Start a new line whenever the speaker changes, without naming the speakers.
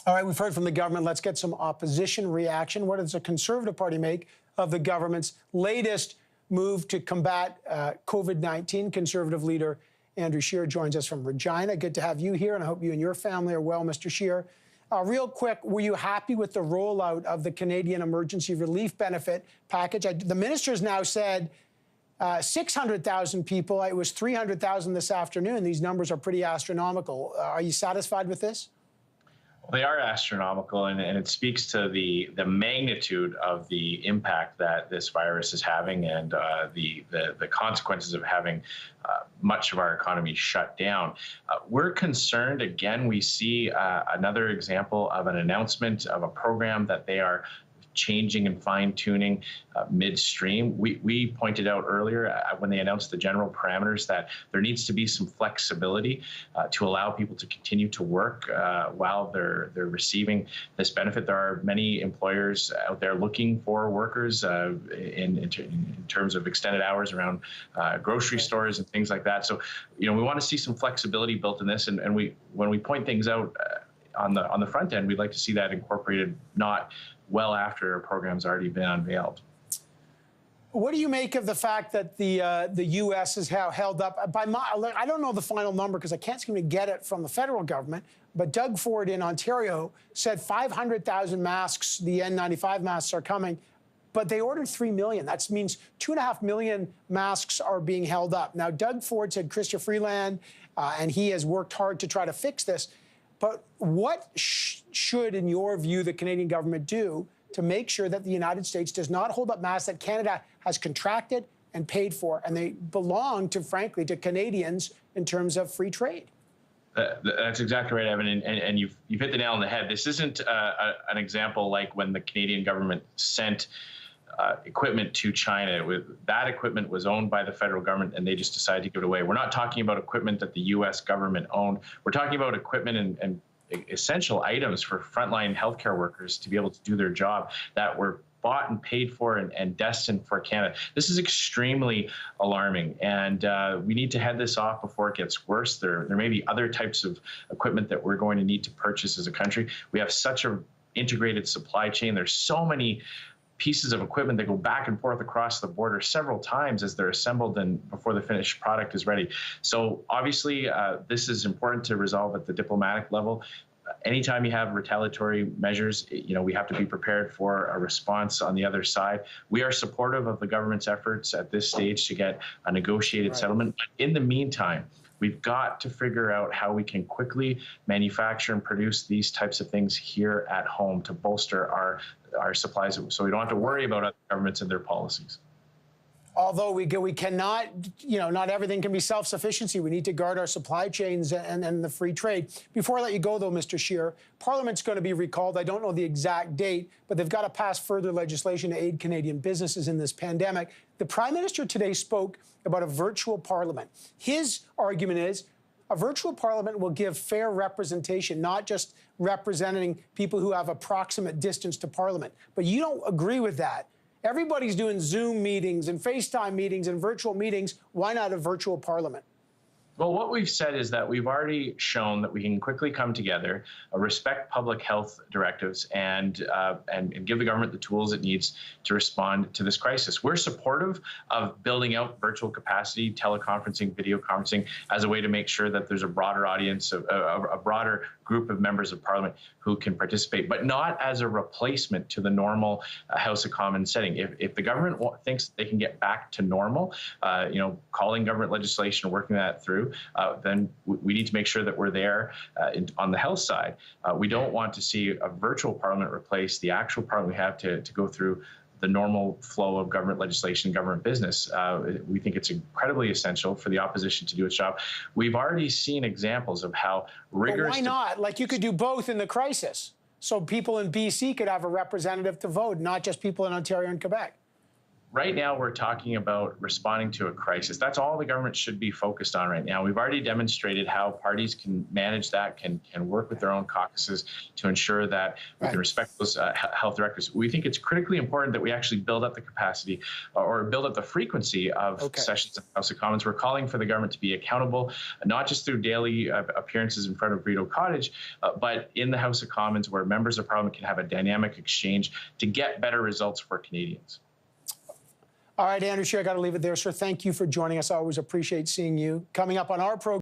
All right, we've heard from the government. Let's get some opposition reaction. What does the Conservative Party make of the government's latest move to combat COVID-19? Conservative leader Andrew Scheer joins us from Regina. Good to have you here, and I hope you and your family are well, Mr. Scheer. Real quick, were you happy with the rollout of the Canadian Emergency Relief Benefit package? The minister's now said 600,000 people. It was 300,000 this afternoon. These numbers are pretty astronomical. Are you satisfied with this?
Well, they are astronomical, and it speaks to the magnitude of the impact that this virus is having, and the consequences of having much of our economy shut down. We're concerned. Again, we see another example of an announcement of a program that they are changing and fine-tuning midstream. We pointed out earlier when they announced the general parameters that there needs to be some flexibility to allow people to continue to work while they're receiving this benefit. There are many employers out there looking for workers in terms of extended hours around grocery stores and things like that. So, we want to see some flexibility built in this, and when we point things out on the front end, we'd like to see that incorporated not well after a program's already been unveiled.
What do you make of the fact that the U.S. is held up by I don't know the final number because I can't seem to get it from the federal government, but Doug Ford in Ontario said 500,000 masks, the N95 masks, are coming, but they ordered 3 million. That means 2.5 million masks are being held up. Now, Doug Ford said Chrystia Freeland, and he has worked hard to try to fix this. But what should, in your view, the Canadian government do to make sure that the United States does not hold up masks that Canada has contracted and paid for, and they belong to, frankly, to Canadians in terms of free trade?
That's exactly right, Evan, and you've hit the nail on the head. This isn't an example like when the Canadian government sent equipment to China. That equipment was owned by the federal government, and they just decided to give it away. We're not talking about equipment that the U.S. government owned. We're talking about equipment and essential items for frontline healthcare workers to be able to do their job that were bought and paid for and destined for Canada. This is extremely alarming, and we need to head this off before it gets worse. There may be other types of equipment that we're going to need to purchase as a country. We have such an integrated supply chain. There's so many pieces of equipment that go back and forth across the border several times as they're assembled and before the finished product is ready. So obviously, this is important to resolve at the diplomatic level. Anytime you have retaliatory measures, we have to be prepared for a response on the other side. We are supportive of the government's efforts at this stage to get a negotiated settlement. But in the meantime, we've got to figure out how we can quickly manufacture and produce these types of things here at home to bolster our supplies, so we don't have to worry about other governments and their policies.
Although we cannot, not everything can be self-sufficiency. We need to guard our supply chains and the free trade. Before I let you go, though, Mr. Scheer, Parliament's going to be recalled. I don't know the exact date, but they've got to pass further legislation to aid Canadian businesses in this pandemic. The Prime Minister today spoke about a virtual Parliament. His argument is a virtual Parliament will give fair representation, not just representing people who have approximate distance to Parliament. But you don't agree with that. Everybody's doing Zoom meetings and FaceTime meetings and virtual meetings. Why not a virtual Parliament?
Well, what we've said is that we've already shown that we can quickly come together, respect public health directives, and give the government the tools it needs to respond to this crisis. We're supportive of building out virtual capacity, teleconferencing, video conferencing, as a way to make sure that there's a broader audience, a broader group of members of Parliament who can participate, but not as a replacement to the normal House of Commons setting. If the government thinks they can get back to normal, calling government legislation, working that through, then we need to make sure that we're there on the health side. We don't want to see a virtual Parliament replace the actual Parliament we have to go through the normal flow of government legislation, government business. We think it's incredibly essential for the opposition to do its job. We've already seen examples of how rigorous...
But why not? Like, you could do both in the crisis. So people in BC could have a representative to vote, not just people in Ontario and Quebec.
right now we're talking about responding to a crisis. That's all the government should be focused on right now. We've already demonstrated how parties can manage that, can work with their own caucuses to ensure that we can respect those health directives. We think it's critically important that we actually build up the capacity or build up the frequency of sessions of the House of Commons. We're calling for the government to be accountable, not just through daily appearances in front of Rideau Cottage, but in the House of Commons, where members of Parliament can have a dynamic exchange to get better results for Canadians.
All right, Andrew Scheer, I got to leave it there, sir. Thank you for joining us. I always appreciate seeing you. Coming up on our program.